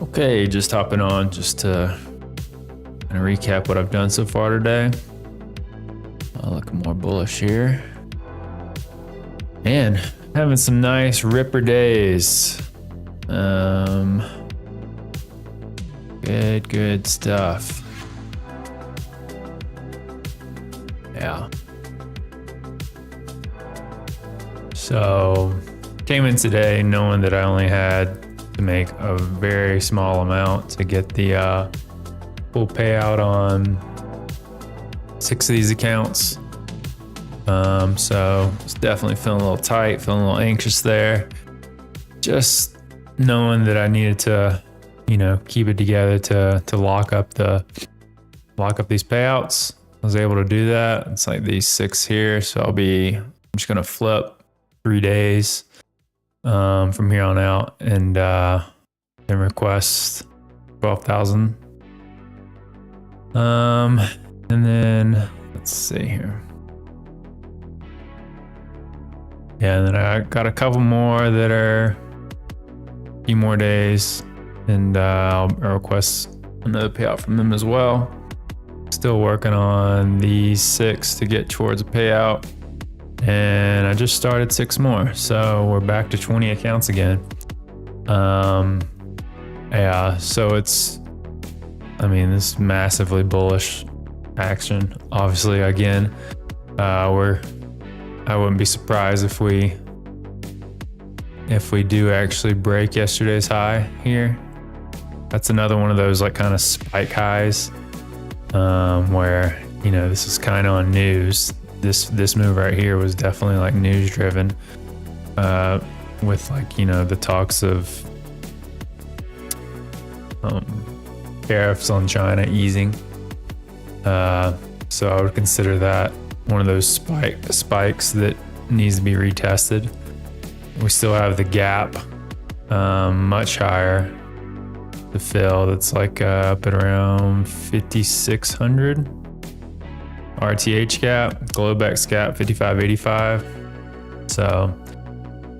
Okay, just hopping on just to kind of recap what I've done so far today. I'll look more bullish here. And having some nice ripper days. Good stuff. Yeah. So came in today knowing that I only had to make a very small amount to get the full payout on 6 of these accounts. So it's definitely feeling a little tight, feeling a little anxious there. Just knowing that I needed to, keep it together to lock up these payouts. I was able to do that. It's like these 6 here. So I'm just gonna flip 3 days from here on out and then request 12,000. And then let's see here. Yeah, and then I got a couple more that are a few more days, and I'll request another payout from them as well. Still working on these 6 to get towards a payout, and I just started 6 more, so we're back to 20 accounts again. Yeah, so this is massively bullish action. Obviously, again, I wouldn't be surprised if we do actually break yesterday's high here. That's another one of those like kind of spike highs, where this is kind of on news. This move right here was definitely like news driven, with the talks of tariffs on China easing. So I would consider that one of those spikes that needs to be retested. We still have the gap much higher to fill. That's like up at around 5,600. RTH gap, Globex gap 55.85. So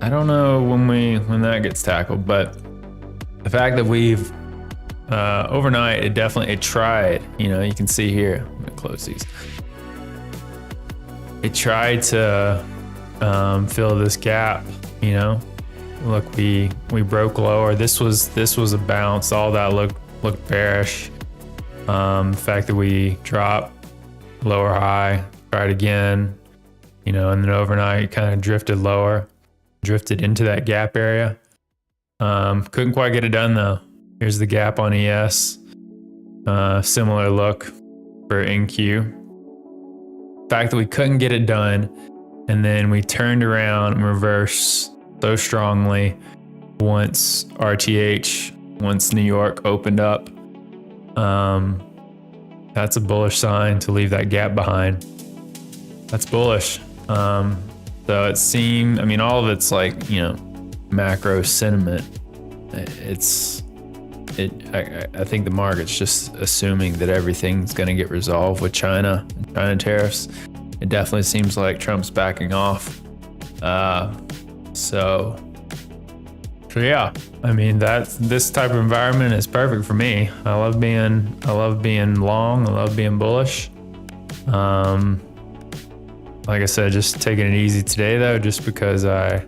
I don't know when that gets tackled, but the fact that we've overnight it tried, you can see here. I'm gonna close these. It tried to fill this gap, Look, we broke lower. This was a bounce. All that looked bearish. The fact that we dropped lower high, tried again, and then overnight kind of drifted lower, drifted into that gap area. Couldn't quite get it done though. Here's the gap on ES. Similar look for NQ. The fact that we couldn't get it done, and then we turned around and reversed so strongly once New York opened up. That's a bullish sign to leave that gap behind. That's bullish. So it seemed, all of it's like, macro sentiment. I think the market's just assuming that everything's going to get resolved with China tariffs. It definitely seems like Trump's backing off. So yeah, this type of environment is perfect for me. I love being long. I love being bullish. Like I said, just taking it easy today though, just because I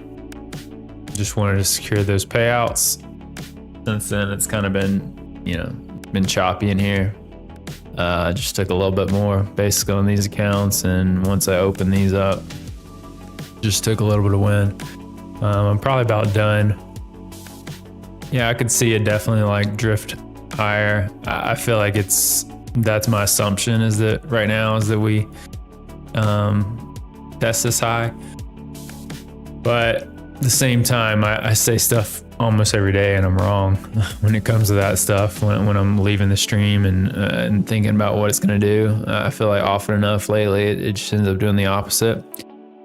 just wanted to secure those payouts. Since then, it's kind of been choppy in here. Just took a little bit more basically on these accounts, and once I opened these up, just took a little bit of win. I'm probably about done. Yeah, I could see it definitely like drift higher. I feel like that's my assumption is that right now is that we test this high. But at the same time, I say stuff almost every day and I'm wrong when it comes to that stuff. When I'm leaving the stream and thinking about what it's gonna do, I feel like often enough lately it just ends up doing the opposite.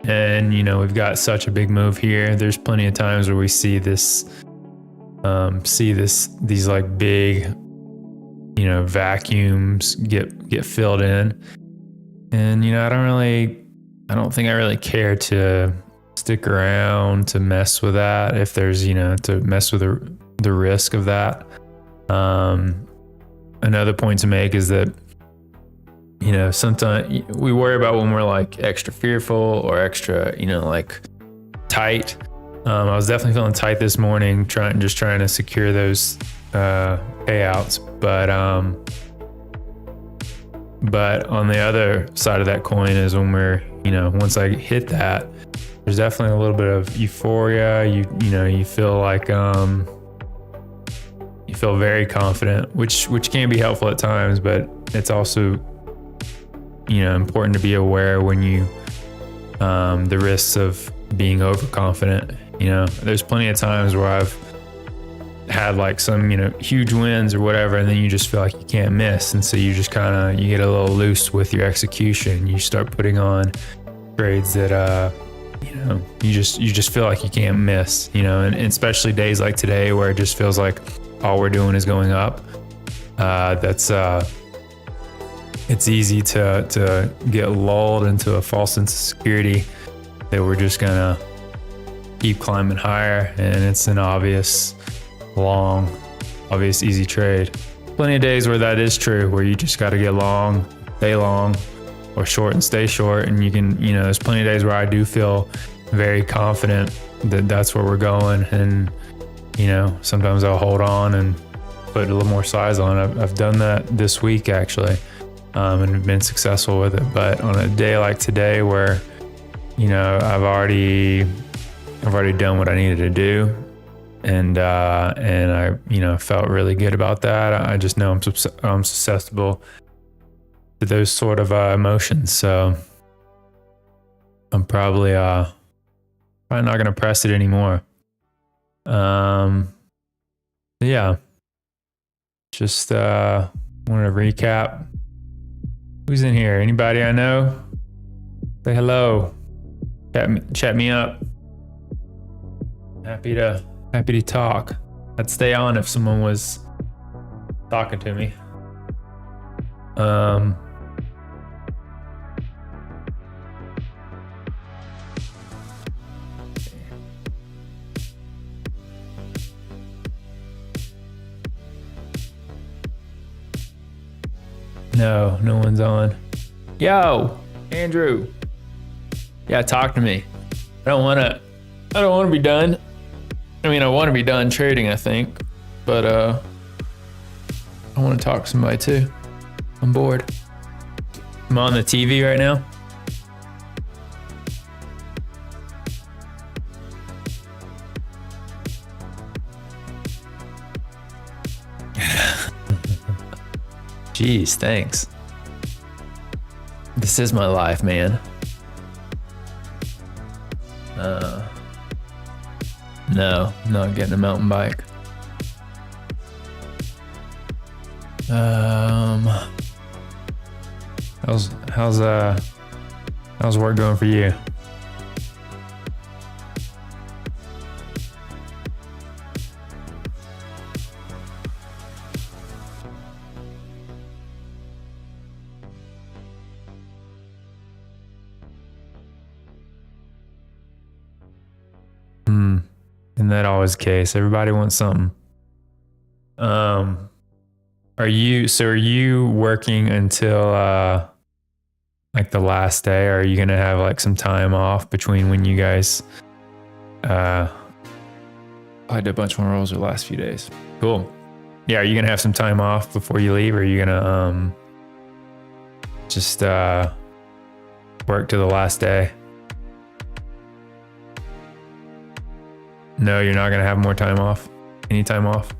And we've got such a big move here. There's plenty of times where we see these like big, vacuums get filled in. And I don't think I really care to stick around to mess with that if there's to mess with the risk of that. Another point to make is that, you know, sometimes we worry about when we're like extra fearful or extra, you know, like tight. I was definitely feeling tight this morning, trying to secure those payouts. But on the other side of that coin is when we're, you know, once I hit that, there's definitely a little bit of euphoria. You know, you feel like you feel very confident, which can be helpful at times, but it's also, you know, important to be aware when you the risks of being overconfident. You know, there's plenty of times where I've had like some, you know, huge wins or whatever, and then you just feel like you can't miss, and so you just you get a little loose with your execution. You start putting on trades that you know, you just feel like you can't miss, you know, and especially days like today where it just feels like all we're doing is going up. It's easy to get lulled into a false sense of security that we're just gonna keep climbing higher, and it's an obvious easy trade. Plenty of days where that is true, where you just got to get long, stay long, or short and stay short. And you can, you know, there's plenty of days where I do feel very confident that that's where we're going. And, you know, sometimes I'll hold on and put a little more size on. I've done that this week actually, and been successful with it. But on a day like today where, you know, I've already done what I needed to do, and I, you know, felt really good about that. I just know I'm susceptible to those sort of emotions, so I'm probably not going to press it anymore. Yeah, just wanted to recap. Who's in here? Anybody I know? Say hello. Chat me up. Happy to talk. I'd stay on if someone was talking to me. No one's on. Yo, Andrew. Yeah, talk to me. I don't want to be done. I mean, I want to be done trading, I think, but I want to talk to somebody too. I'm bored. I'm on the TV right now. Jeez, thanks. This is my life, man. No, not getting a mountain bike. How's work going for you? Isn't that always the case? Everybody wants something. Are you working until like the last day, or are you gonna have like some time off between when you guys I did a bunch more rolls the last few days? Cool. Yeah, are you gonna have some time off before you leave, or are you gonna just work to the last day? No, you're not gonna have more time off? Any time off?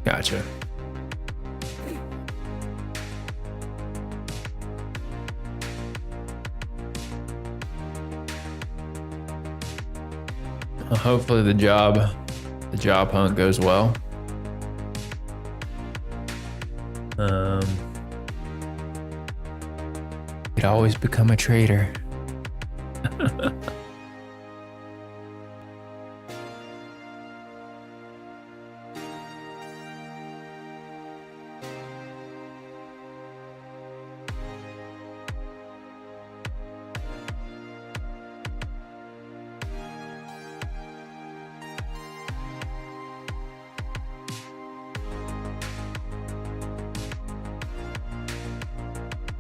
Gotcha. Well, hopefully the job hunt goes well. Could always become a trader.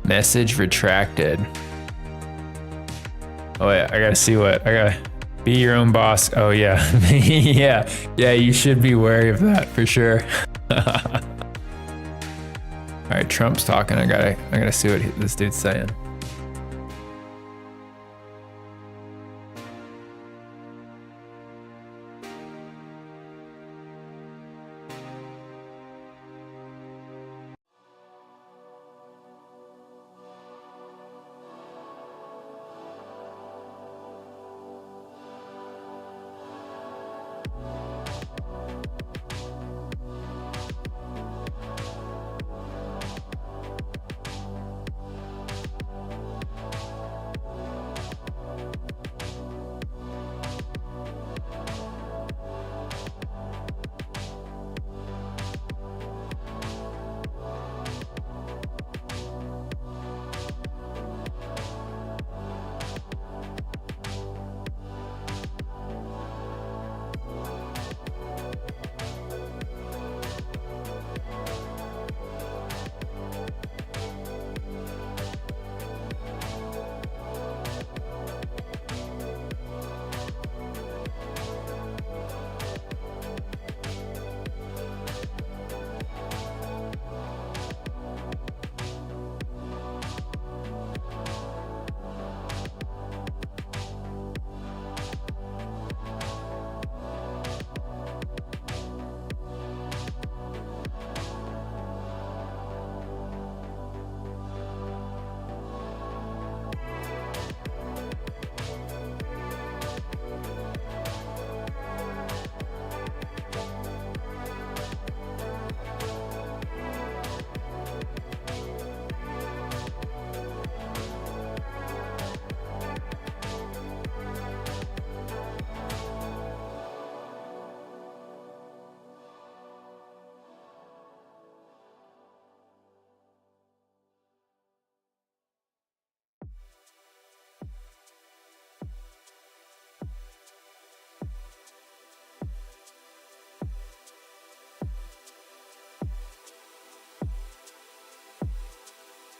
Message retracted. Oh wait, I gotta see what I gotta. Be your own boss. Oh yeah, yeah. You should be wary of that for sure. All right, Trump's talking. I gotta see what this dude's saying.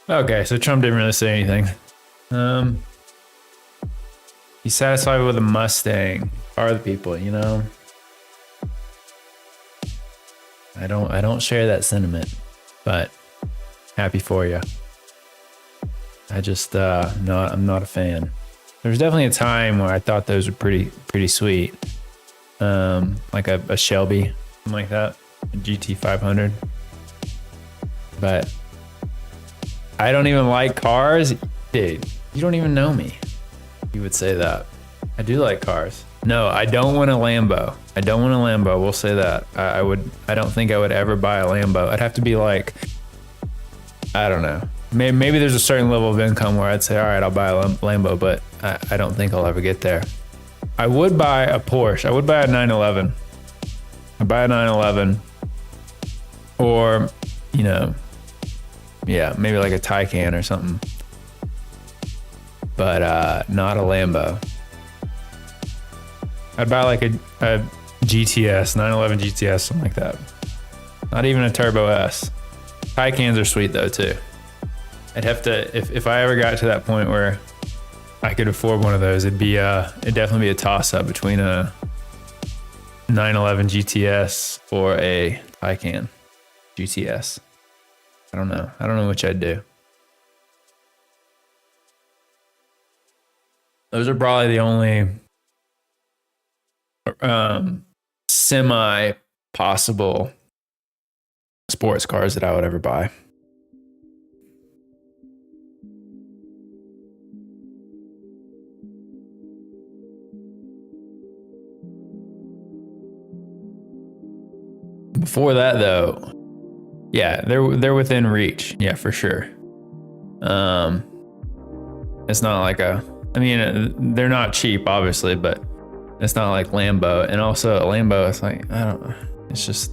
Okay, so Trump didn't really say anything. He's satisfied with a Mustang. Are the people, you know? I don't share that sentiment, but happy for you. I just I'm not a fan. There was definitely a time where I thought those were pretty sweet. Like a Shelby, something like that, a GT 500. But I don't even like cars. Dude, you don't even know me. You would say that. I do like cars. No, I don't want a Lambo. I don't want a Lambo. We'll say that. I don't think I would ever buy a Lambo. I'd have to be like, I don't know. Maybe there's a certain level of income where I'd say, all right, I'll buy a Lambo, but I don't think I'll ever get there. I would buy a Porsche. I would buy a 911. I'd buy a 911. Or, you know, yeah, maybe like a Taycan or something. But not a Lambo. I'd buy like a GTS, 911 GTS, something like that. Not even a Turbo S. Taycans are sweet though too. I'd have to, if I ever got to that point where I could afford one of those, it'd definitely be a toss up between a 911 GTS or a Taycan GTS. I don't know which I'd do. Those are probably the only semi possible sports cars that I would ever buy. Before that though, yeah, they're within reach. Yeah, for sure. It's not like they're not cheap obviously, but it's not like Lambo. And also a Lambo, it's like, it's just,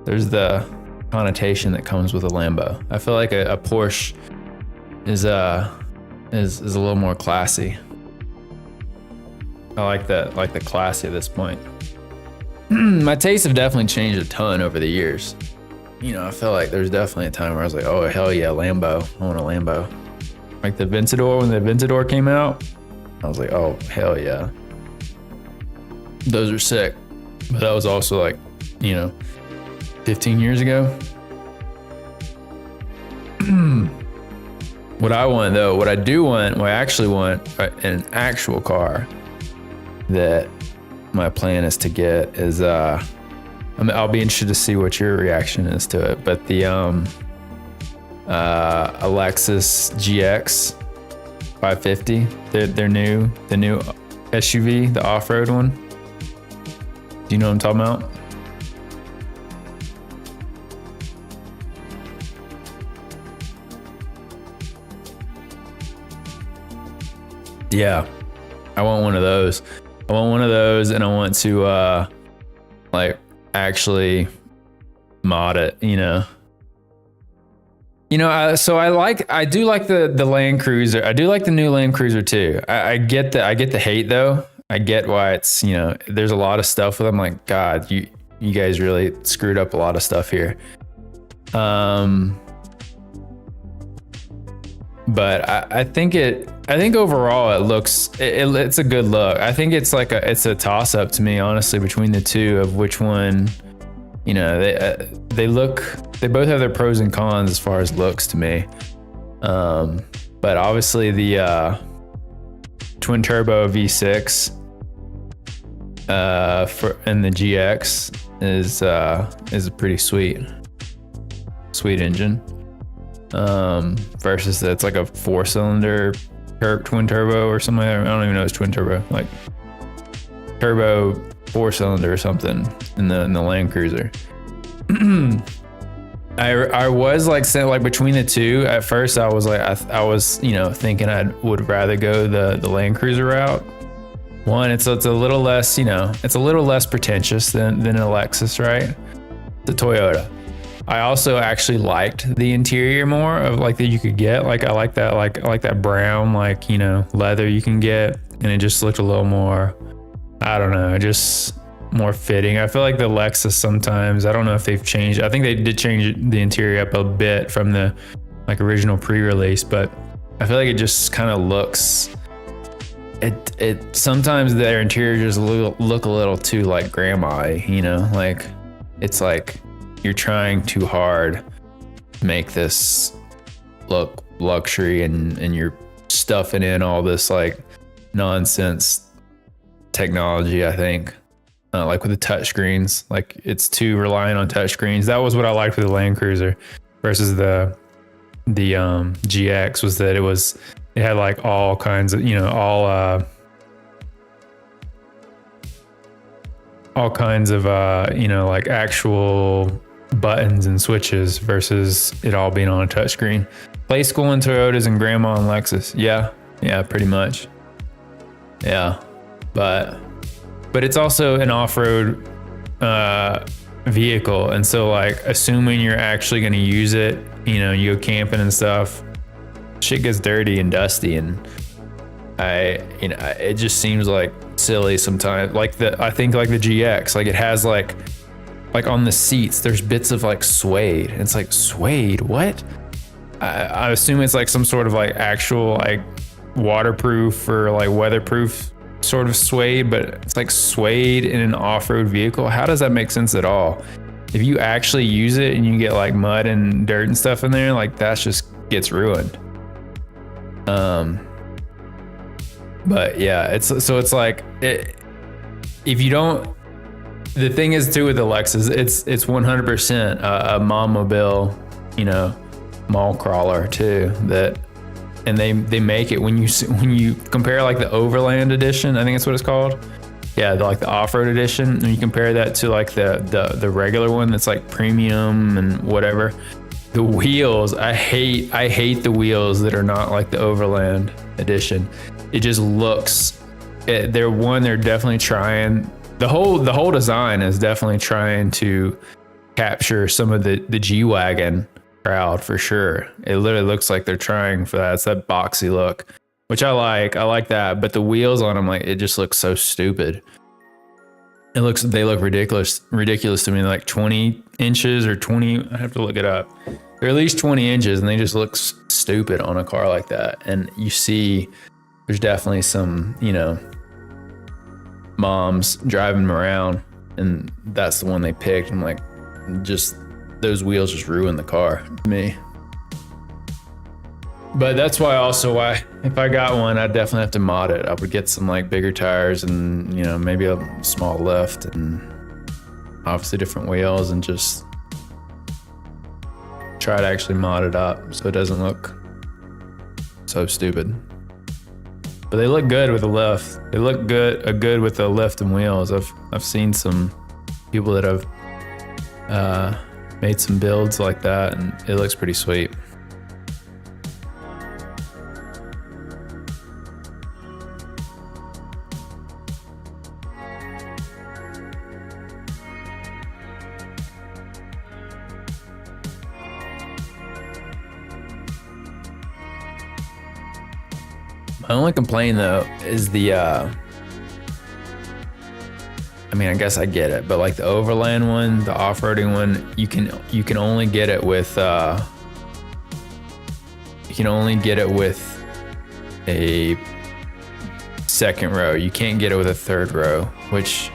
there's the connotation that comes with a Lambo. I feel like a Porsche is a little more classy. I like the classy at this point. My tastes have definitely changed a ton over the years. I felt like there's definitely a time where I was like, oh, hell yeah, Lambo. I want a Lambo. Like the Aventador, when the Aventador came out, I was like, oh, hell yeah. Those are sick. But that was also like, 15 years ago. What I want though, what I actually want an actual car that my plan is to get is, I'll be interested to see what your reaction is to it, but the Lexus GX 550, the new SUV, the off-road one. Do you know what I'm talking about? Yeah, I want one of those. And I want to actually mod it, so I do like the Land Cruiser. I do like the new Land Cruiser too. I get the hate though. I get why it's, there's a lot of stuff with them. Like, God, you guys really screwed up a lot of stuff here. But I think overall it looks, it's a good look. I think it's it's a toss up to me, honestly, between the two of which one, they both have their pros and cons as far as looks to me. But obviously the twin turbo V6 and the GX is a pretty sweet engine. Versus it's like a 4-cylinder twin turbo or something. I don't even know it's twin turbo, like turbo 4-cylinder or something in the Land Cruiser. I was like between the two. At first I was like I was thinking I would rather go the Land Cruiser route. One, it's a little less it's a little less pretentious than a Lexus, right? The Toyota. I also actually liked the interior more of that you could get. I like that brown leather you can get, and it just looked a little more, I don't know, just more fitting. I feel like the Lexus sometimes, I don't know if they've changed. I think they did change the interior up a bit from the original pre-release, but I feel like it just kind of looks, it sometimes their interior just look a little too like grandma-y, it's like you're trying too hard to make this look luxury, and you're stuffing in all this nonsense technology, I think. With the touchscreens, it's too reliant on touchscreens. That was what I liked with the Land Cruiser versus the GX, was that it had all kinds of, all kinds of actual buttons and switches versus it all being on a touchscreen. Play school in Toyotas and grandma and Lexus. Yeah, pretty much. Yeah, but it's also an off-road vehicle, and so assuming you're actually going to use it, you go camping and stuff, shit gets dirty and dusty, and it just seems silly sometimes. I think the GX, it has on the seats, there's bits of suede. And it's suede, what? I assume it's some sort of actual waterproof or weatherproof sort of suede, but it's suede in an off-road vehicle. How does that make sense at all? If you actually use it and you get mud and dirt and stuff in there, that just gets ruined. But yeah, if you don't, the thing is too with the Lexus, it's 100% a mall-mobile, mall crawler too. And they make it when you compare the Overland edition, I think that's what it's called. Yeah, the off-road edition, and you compare that to the regular one that's premium and whatever. The wheels, I hate the wheels that are not the Overland edition. It just looks, they're definitely trying, the whole design is definitely trying to capture some of the G-Wagon crowd for sure. It literally looks like they're trying for that. It's that boxy look, which I like that, but the wheels on them, it just looks so stupid. they look ridiculous to me, like 20 inches or 20, I have to look it up. They're at least 20 inches and they just look stupid on a car like that. And you see there's definitely some, moms driving them around, and that's the one they picked. I'm like, just those wheels just ruin the car to me. But that's why if I got one, I'd definitely have to mod it. I would get some like bigger tires and, maybe a small lift and obviously different wheels, and just try to actually mod it up so it doesn't look so stupid. But they look good with a lift. They look good with a lift and wheels. I've seen some people that have made some builds like that, and it looks pretty sweet. My only complaint though is the I guess I get it, but like the overland one, the off-roading one, you can only get it with a second row. You can't get it with a third row, which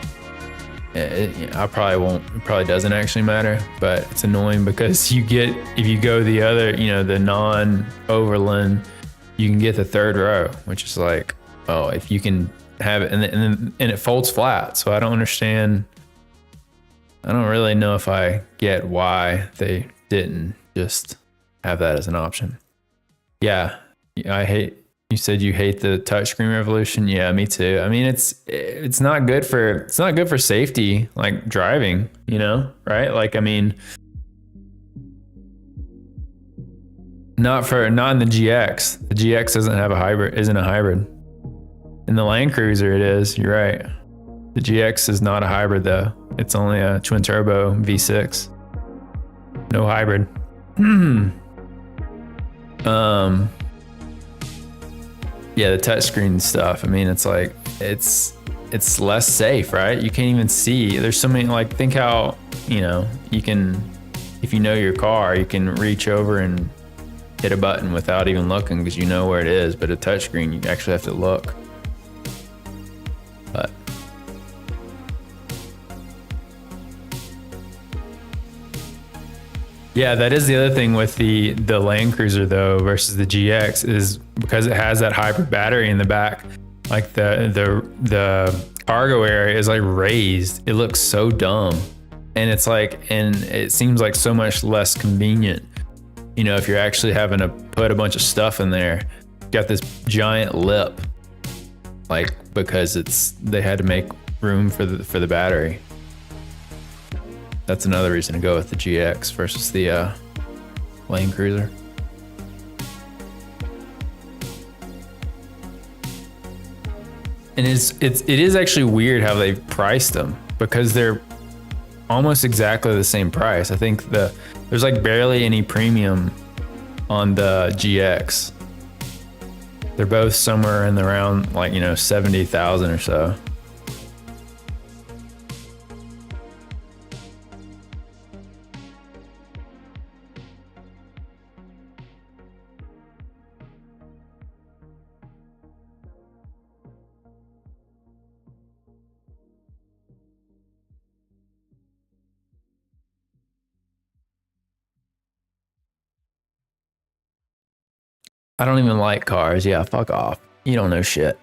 I probably won't. It probably doesn't actually matter, but it's annoying because if you go the other, the non-overland, you can get the third row, which is like, oh, if you can have it, and it folds flat. So I don't understand. I don't really know if I get why they didn't just have that as an option. Yeah, you said you hate the touchscreen revolution. Yeah, me too. I mean, it's not good for safety, like driving, right? Like, I mean, not in the GX. The GX isn't a hybrid. In the Land Cruiser it is, you're right. The GX is not a hybrid though. It's only a twin turbo V6. No hybrid. Yeah, the touchscreen stuff. I mean, it's like, it's less safe, right? You can't even see. There's so many, like, think how, you can, if you know your car, you can reach over and hit a button without even looking because you know where it is. But a touchscreen, you actually have to look. But yeah, that is the other thing with the Land Cruiser though versus the GX, is because it has that hybrid battery in the back. Like the cargo area is like raised. It looks so dumb, and it seems like so much less convenient. If you're actually having to put a bunch of stuff in there, you got this giant lip, like, because they had to make room for the battery. That's another reason to go with the GX versus the Land Cruiser. And it is actually weird how they've priced them, because they're almost exactly the same price. I think there's like barely any premium on the GX. They're both somewhere in the around, like, 70,000 or so. I don't even like cars. Yeah, fuck off. You don't know shit.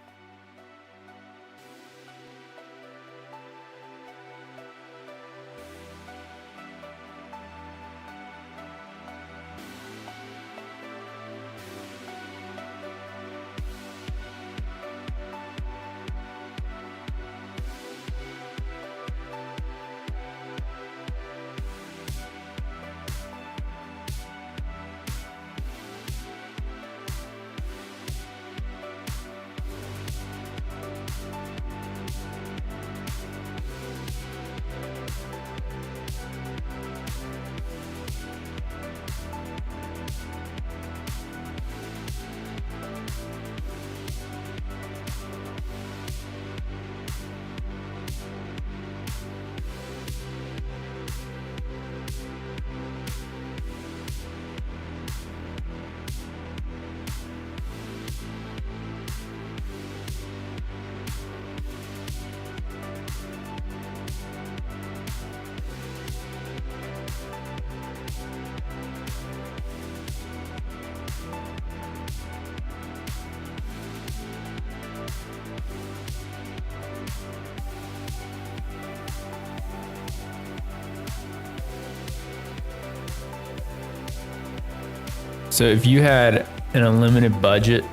So if you had an unlimited budget,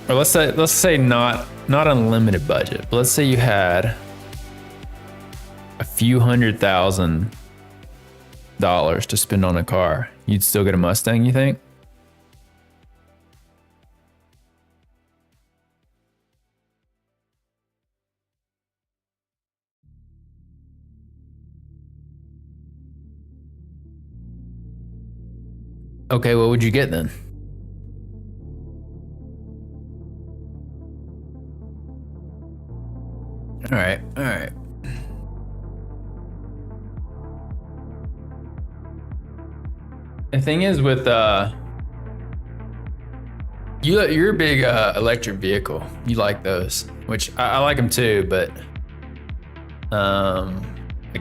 or let's say not unlimited budget, but let's say you had a few $100,000 to spend on a car, you'd still get a Mustang, you think? Okay, what would you get then? All right. The thing is with you're a big electric vehicle. You like those, which I like them too, but I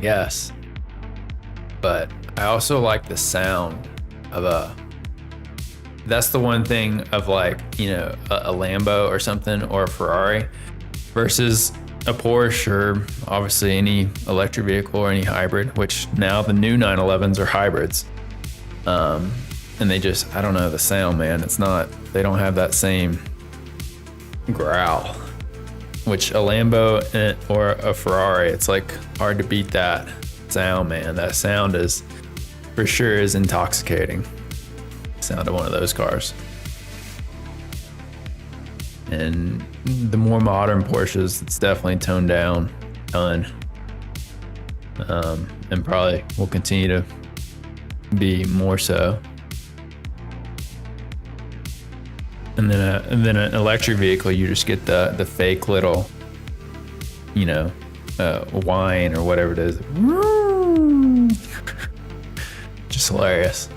guess. But I also like the sound of that's the one thing of like, you know, a Lambo or something, or a Ferrari versus a Porsche, or obviously any electric vehicle or any hybrid, which now the new 911s are hybrids. And they just, I don't know, the sound, man, they don't have that same growl, which a Lambo or a Ferrari, it's like hard to beat that sound, man. That sound is for sure is intoxicating. Sound of one of those cars. And the more modern Porsches, it's definitely toned down a ton. And probably will continue to be more so. And then an electric vehicle, you just get the fake little, you know, whine or whatever it is. Just hilarious.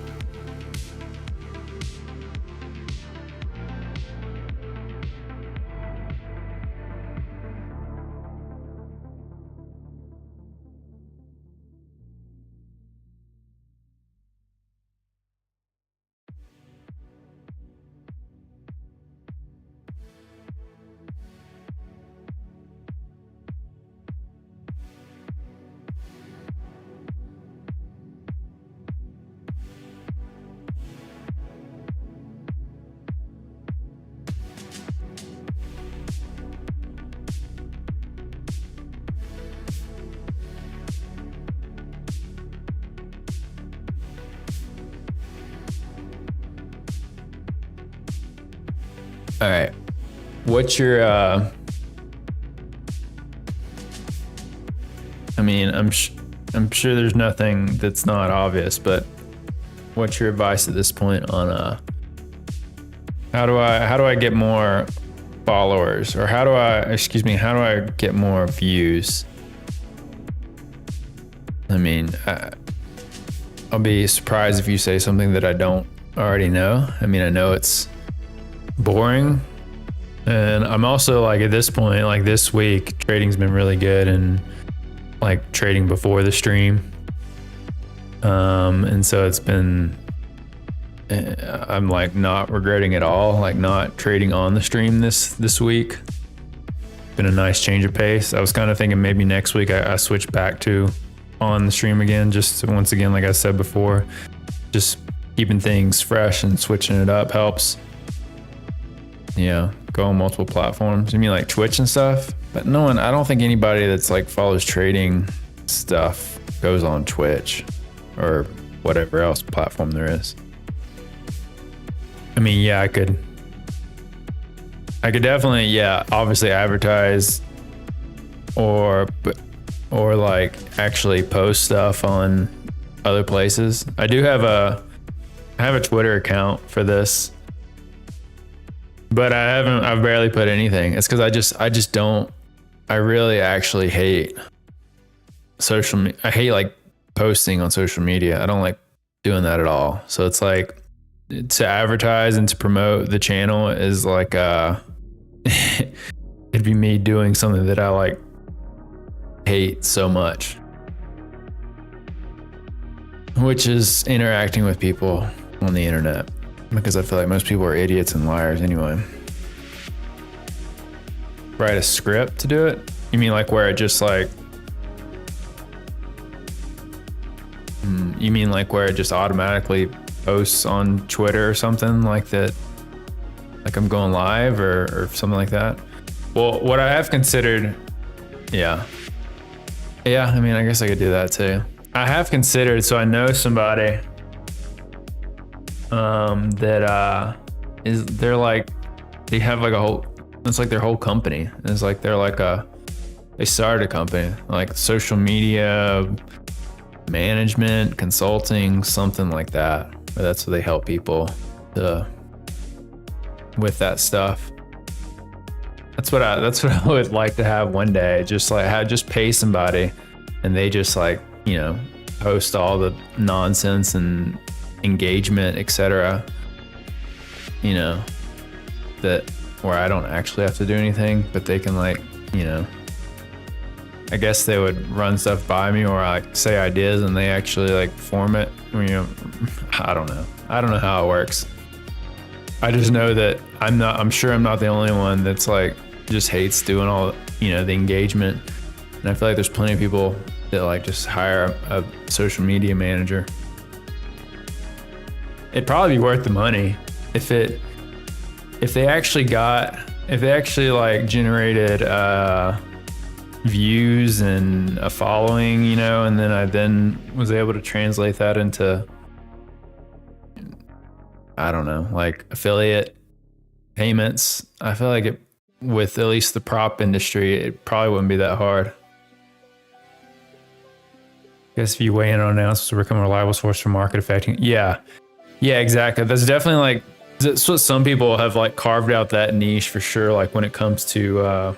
All right. What's your I mean, I'm sure there's nothing that's not obvious, but what's your advice at this point on how do I get more followers, or how do I get more views? I mean, I'll be surprised if you say something that I don't already know. I mean, I know it's boring, and I'm also like, at this point, like this week, trading's been really good, and like trading before the stream, and so it's been, I'm like not regretting at all, like not trading on the stream this week. Been a nice change of pace. I was kind of thinking maybe next week I switch back to on the stream again, just once again, like I said before, just keeping things fresh and switching it up helps. Yeah, go on multiple platforms. You mean like Twitch and stuff? But I don't think anybody that's like follows trading stuff goes on Twitch or whatever else platform there is. I mean, yeah, I could definitely, yeah, obviously advertise or like actually post stuff on other places. I have a Twitter account for this, but I've barely put anything. It's because I really actually hate I hate like posting on social media. I don't like doing that at all. So it's like, to advertise and to promote the channel is like it'd be me doing something that I like hate so much, which is interacting with people on the internet, because I feel like most people are idiots and liars anyway. Write a script to do it? You mean like where it just like, you mean like where it just automatically posts on Twitter or something like that, like I'm going live or something like that. Well, what I have considered, yeah, I mean, I guess I could do that too. I have considered, so I know somebody that they're like, they have like a whole, it's like their whole company. It's like they started a company, like social media management, consulting, something like that. But that's what they help people with that stuff. That's what I would like to have one day. Just like just pay somebody, and they just like, you know, post all the nonsense and engagement, etc. You know, that where I don't actually have to do anything, but they can, like, you know, I guess they would run stuff by me, or like say ideas and they actually like form it. You know, I don't know how it works. I just know that I'm sure I'm not the only one that's like just hates doing all, you know, the engagement. And I feel like there's plenty of people that like just hire a social media manager. It'd probably be worth the money if they actually like generated views and a following, you know, and then I was able to translate that into, I don't know, like affiliate payments. I feel like with at least the prop industry, it probably wouldn't be that hard. I guess if you weigh in on announcements to become a reliable source for market affecting. Yeah, exactly. That's definitely like, that's what some people have like carved out that niche for sure. Like when it comes to,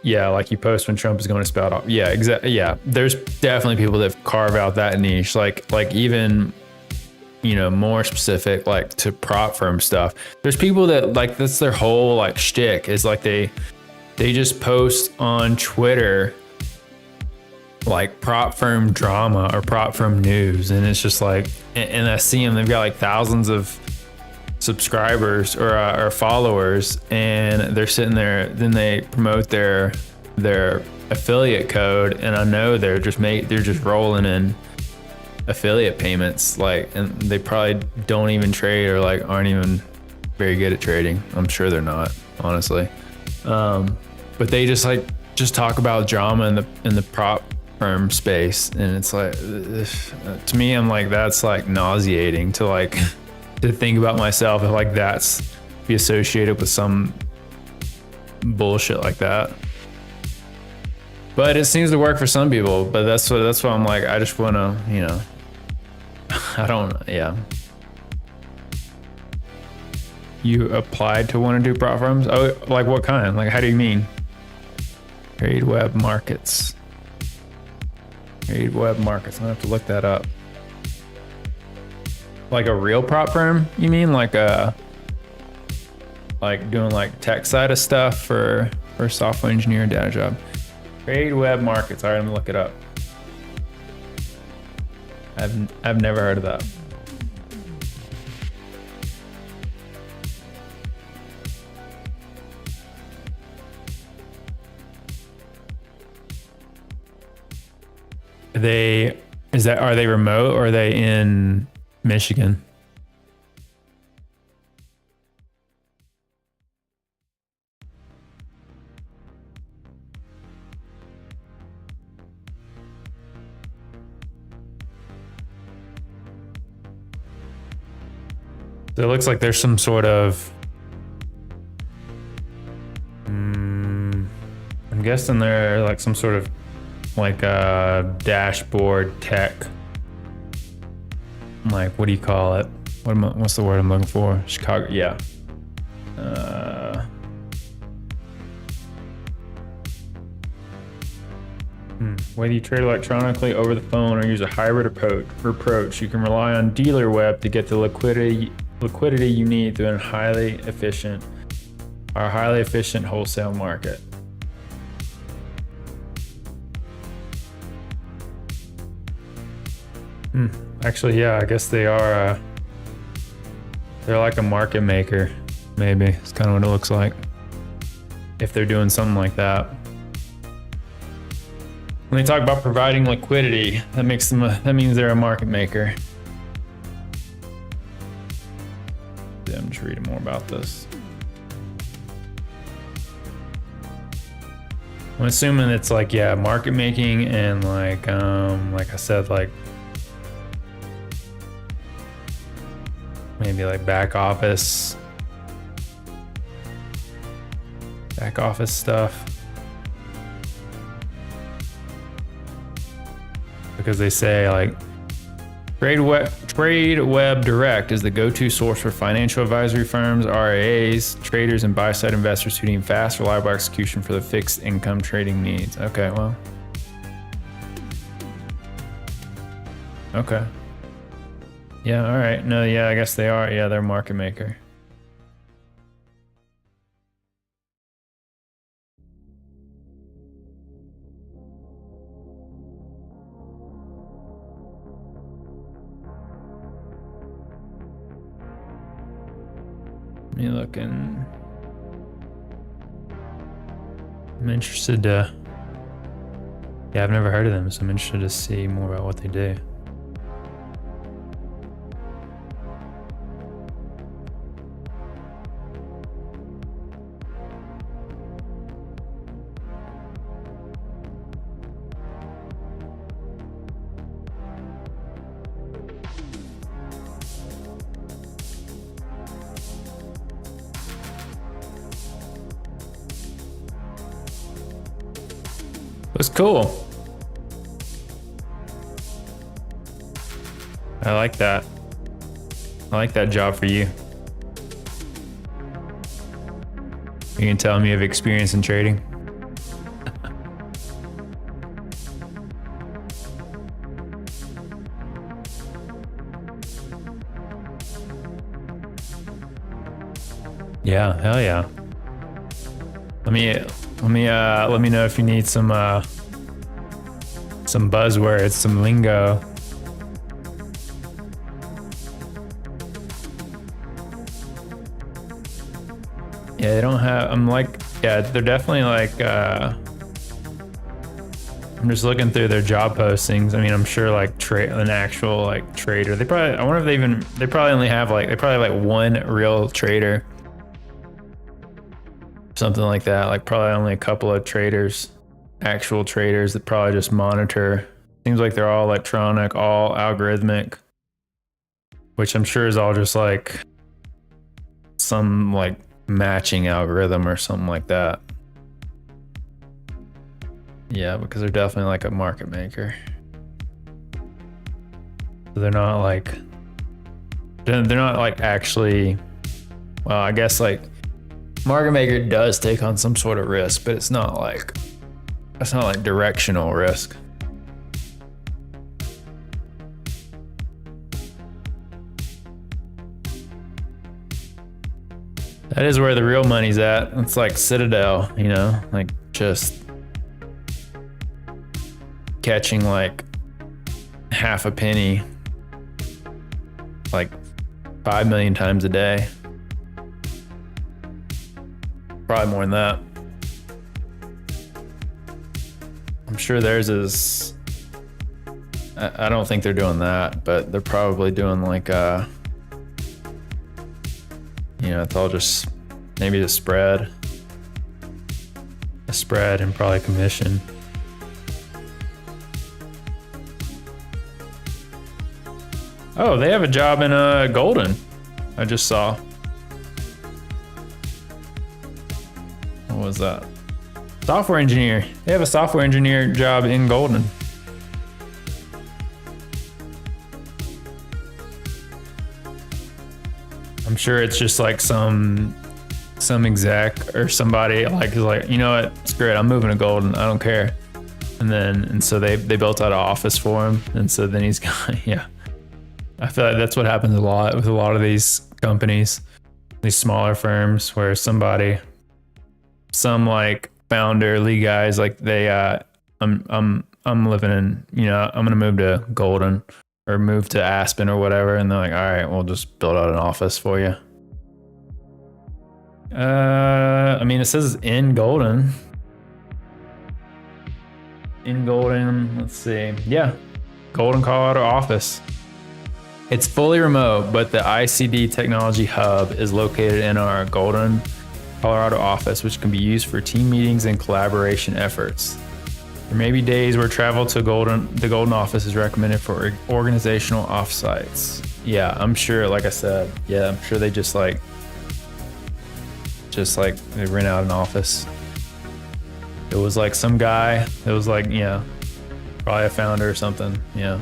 like you post when Trump is going to spout off. Yeah, exactly. Yeah, there's definitely people that carve out that niche. Like even, you know, more specific, like to prop firm stuff. There's people that like, that's their whole like shtick, is like they just post on Twitter like prop firm drama or prop firm news, and it's just like, and I see them, they've got like thousands of subscribers or followers, and they're sitting there, then they promote their affiliate code, and I know they're just rolling in affiliate payments, like, and they probably don't even trade or like aren't even very good at trading. I'm sure they're not, honestly. But they just talk about drama in the prop firm space, and it's like, to me, I'm like, that's like nauseating to like to think about myself, if like that's be associated with some bullshit like that. But it seems to work for some people. But that's what I'm like, I just want to, you know, yeah. You applied to want to do prop firms? Oh, like what kind? Like, how do you mean? Trade web markets. Trade web markets. I'm gonna have to look that up. Like a real prop firm? You mean like doing like tech side of stuff for software engineer data job? Trade web markets. All right, I'm gonna look it up. I've never heard of that. Are they remote, or are they in Michigan? So it looks like there's some sort of, I'm guessing they're like some sort of like a dashboard tech, like, what do you call it? What's the word I'm looking for? Chicago, yeah. Whether you trade electronically, over the phone, or use a hybrid approach, you can rely on dealer web to get the liquidity you need through a highly efficient wholesale market. Actually, yeah, I guess they are. They're like a market maker, maybe. It's kind of what it looks like. If they're doing something like that. When they talk about providing liquidity, that means they're a market maker. I'm just reading more about this. I'm assuming it's like, yeah, market making and like I said, like maybe like back office stuff. Because they say like TradeWeb Direct is the go-to source for financial advisory firms, RIAs, traders, and buy-side investors who need fast, reliable execution for their fixed income trading needs. Okay, well. Okay. Yeah, all right. No, yeah, I guess they are. Yeah, they're a market maker. Me looking. I'm interested to. Yeah, I've never heard of them, so I'm interested to see more about what they do. It was cool. I like that. I like that job for you. You can tell me you have experience in trading. Yeah, hell yeah. Let me know if you need some buzzwords, some lingo. Yeah, they don't have. Yeah, they're definitely like. I'm just looking through their job postings. I mean, I'm sure like an actual like trader. They probably. I wonder if they probably only have like. They probably have like one real trader. Something like that, like probably only a couple of traders, actual traders that probably just monitor. Seems like they're all electronic, all algorithmic, which I'm sure is all just like some like matching algorithm or something like that. Yeah, because they're definitely like a market maker. So they're not like actually, well, I guess like market maker does take on some sort of risk, but it's not like directional risk. That is where the real money's at. It's like Citadel, you know, like just catching like half a penny like 5 million times a day. Probably more than that. I'm sure theirs is. I don't think they're doing that, but they're probably doing like it's all just maybe a spread and probably commission. Oh, they have a job in Golden. I just saw. What was that? Software engineer. They have a software engineer job in Golden. I'm sure it's just like some exec or somebody like is like, you know what, screw it, I'm moving to Golden, I don't care. And so they built out an office for him, and so then he's got yeah. I feel like that's what happens a lot with a lot of these companies, these smaller firms, where some like founder, lead guys, like they I'm living in, I'm gonna move to Golden or move to Aspen or whatever, and they're like, all right, we'll just build out an office for you. I mean, it says in Golden. In Golden, let's see. Yeah. Golden, Colorado office. It's fully remote, but the ICD Technology Hub is located in our Golden, Colorado office, which can be used for team meetings and collaboration efforts. There may be days where travel to the Golden office is recommended for organizational offsites. Yeah, I'm sure, like I said, yeah, I'm sure they just like they rent out an office. It was like some guy, it was like, yeah, probably a founder or something, yeah.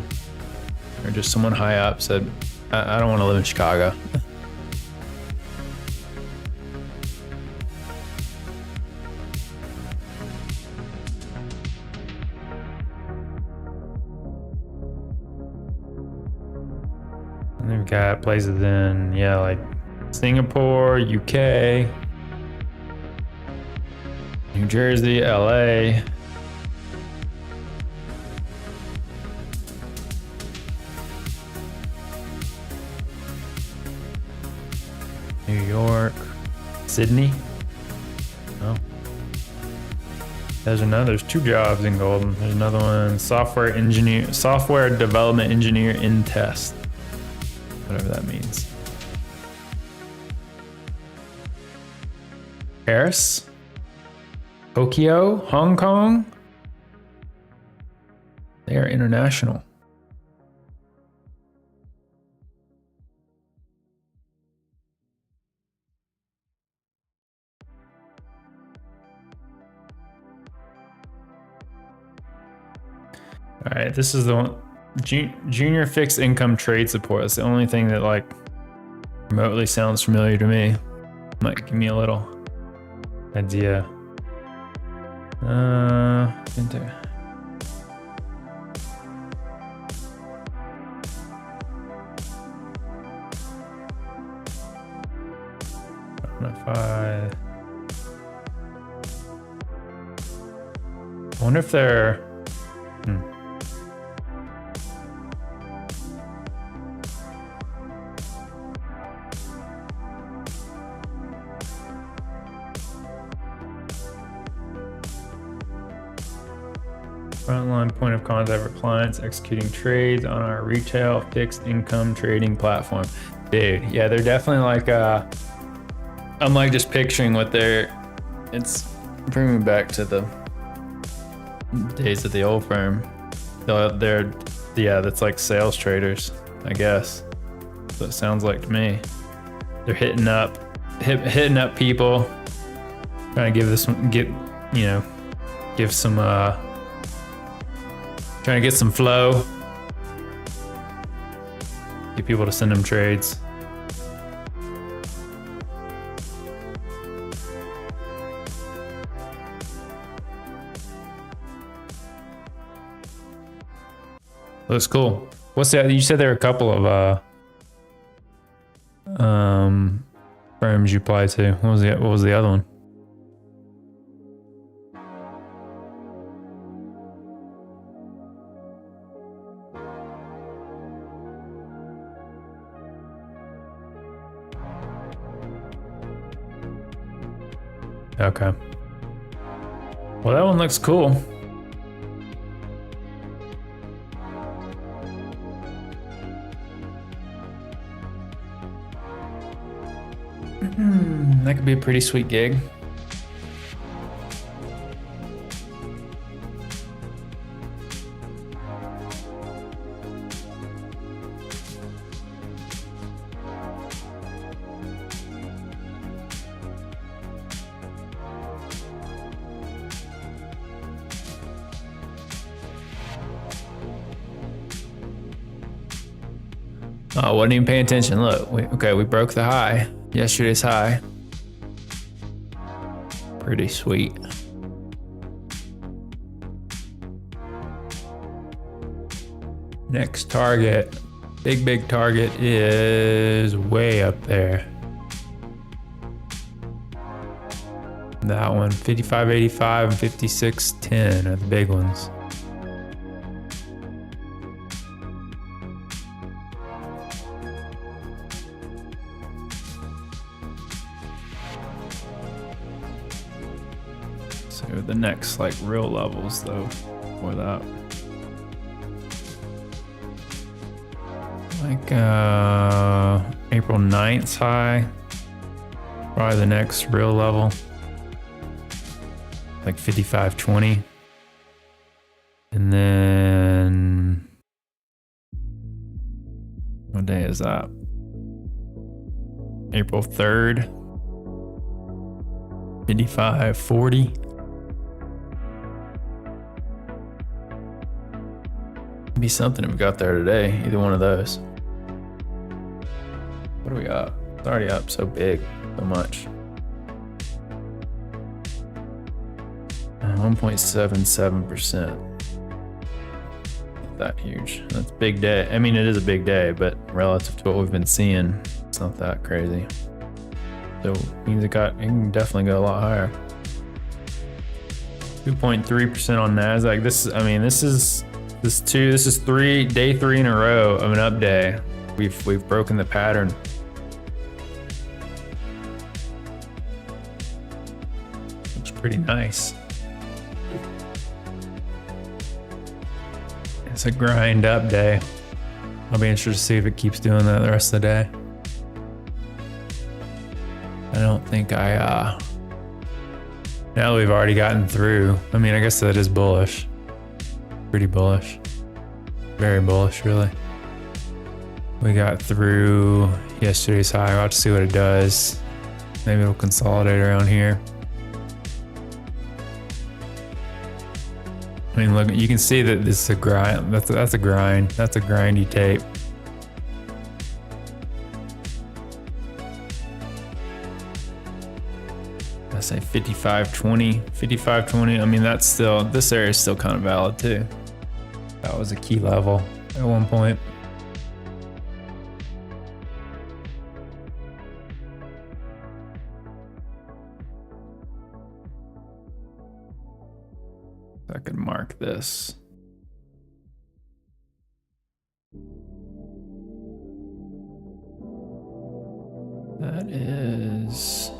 Or just someone high up said, I don't want to live in Chicago. And they've got places in, yeah, like Singapore, UK, New Jersey, LA. New York, Sydney. Oh, there's 2 jobs in Golden. There's another one, software development engineer in test, whatever that means. Paris, Tokyo, Hong Kong. They are international. All right, this is the one, junior fixed income trade support. That's the only thing that like remotely sounds familiar to me. Might give me a little idea. Enter. I wonder if they're frontline point of contact for clients executing trades on our retail fixed income trading platform. Dude, yeah, they're definitely like I'm like just picturing what it's bringing me back to the days of the old firm. Yeah, that's like sales traders, I guess. That's what it sounds like to me. They're hitting up people, trying to trying to get some flow, get people to send them trades. Looks cool. What's that? You said there are a couple of firms you apply to. What was the other one? Okay. Well, that one looks cool. That could be a pretty sweet gig. Oh, wasn't even paying attention. Look, we broke the high. Yesterday's high. Pretty sweet. Next target, big target is way up there. That one, 55.85 and 56.10 are the big ones. So the next like real levels though for that. Like April 9th's high. Probably the next real level. Like 55.20. And then what day is that? April 3rd. 55.40. Be something if we got there today, either one of those. What are we up? It's already up so big, so much. 1.77%. That huge. That's a big day. I mean, it is a big day, but relative to what we've been seeing, it's not that crazy. So it means it can definitely go a lot higher. 2.3% on NASDAQ. This is day three in a row of an up day. We've broken the pattern. Looks pretty nice. It's a grind up day. I'll be interested to see if it keeps doing that the rest of the day. I don't think now that we've already gotten through, I mean, I guess that is bullish. Pretty bullish. Very bullish, really. We got through yesterday's high. We'll have to see what it does. Maybe it'll consolidate around here. I mean, look, you can see that this is a grind. That's a grind. That's a grindy tape. I say 55.20, 55.20. I mean, this area is still kind of valid too. That was a key level at one point. I could mark this. That is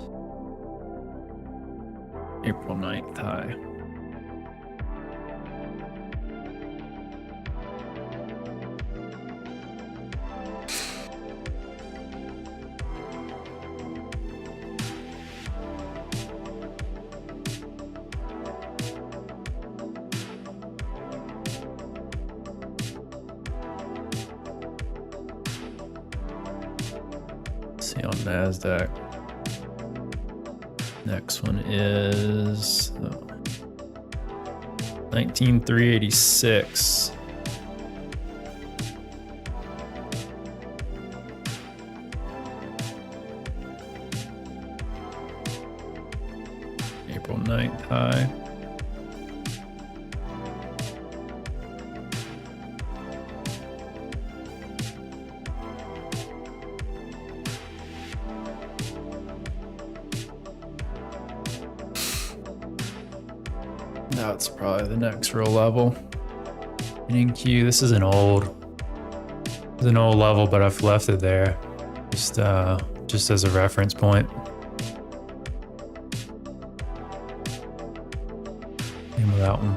April 9th high. See on NASDAQ. Next one is 19,386. April 9th high. That's probably the next real level. NQ, this is an old level, but I've left it there just as a reference point. Name of that one.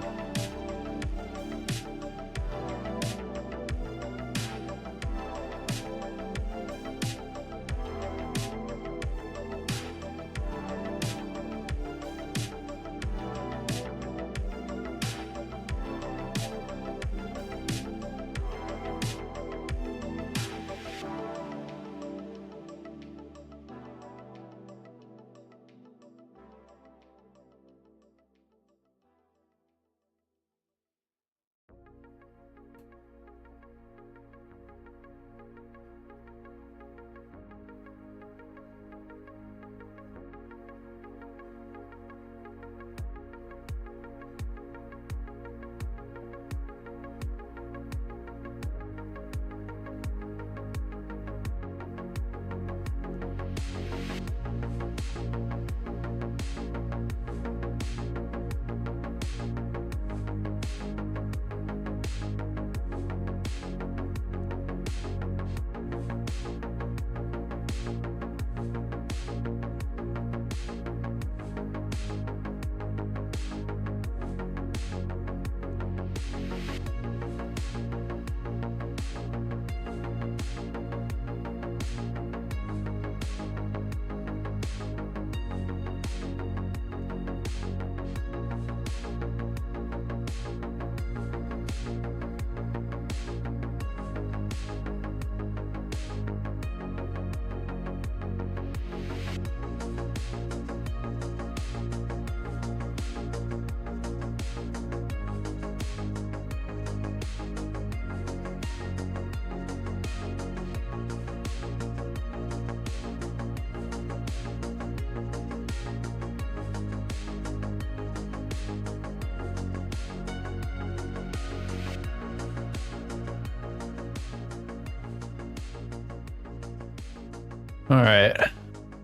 All right.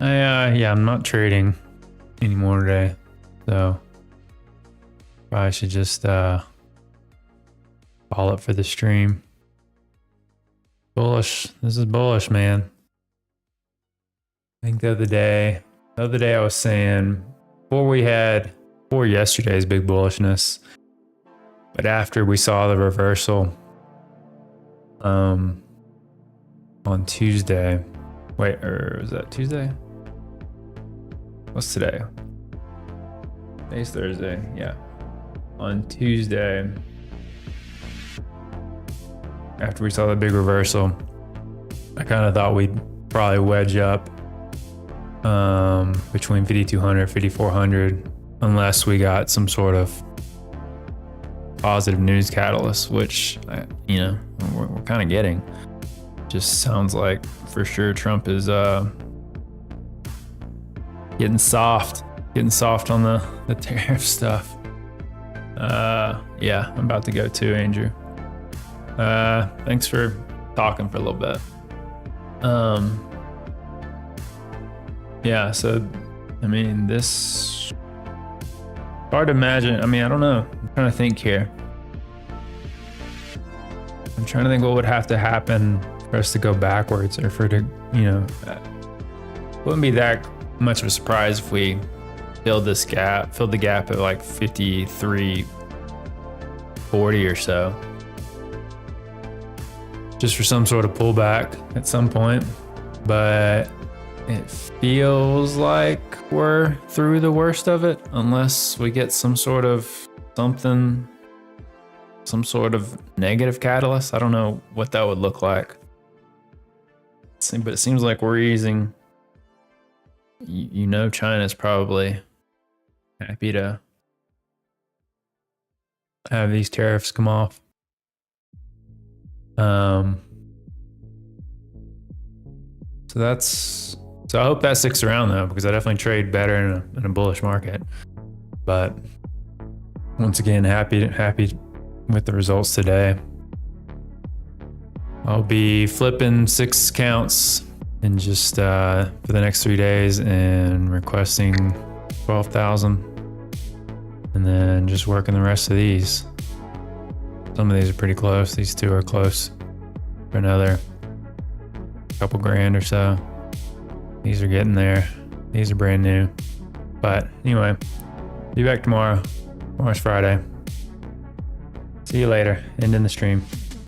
Yeah, I'm not trading anymore today. So probably should just follow up for the stream. Bullish. This is bullish, man. I think the other day I was saying before yesterday's big bullishness, but after we saw the reversal on Tuesday. Wait, or was that Tuesday? What's today? Today's Thursday. Yeah. On Tuesday, after we saw the big reversal, I kind of thought we'd probably wedge up between 5,200, 5,400, unless we got some sort of positive news catalyst, which, we're kind of getting. Just sounds like for sure Trump is getting soft on the tariff stuff. Yeah, I'm about to go too, Andrew. Thanks for talking for a little bit. Yeah, so I mean, this hard to imagine. I mean, I don't know. I'm trying to think here. I'm trying to think what would have to happen for us to go backwards, or for it to, wouldn't be that much of a surprise if we filled the gap at like 53.40 or so, just for some sort of pullback at some point. But it feels like we're through the worst of it, unless we get some sort of negative catalyst. I don't know what that would look like. But it seems like we're easing. China's probably happy to have these tariffs come off. So I hope that sticks around though, because I definitely trade better in a bullish market. But once again, happy with the results today. I'll be flipping 6 counts in just for the next 3 days and requesting 12,000, and then just working the rest of these. Some of these are pretty close. These 2 are close for another couple grand or so. These are getting there. These are brand new. But anyway, be back tomorrow. Tomorrow's Friday. See you later. Ending the stream.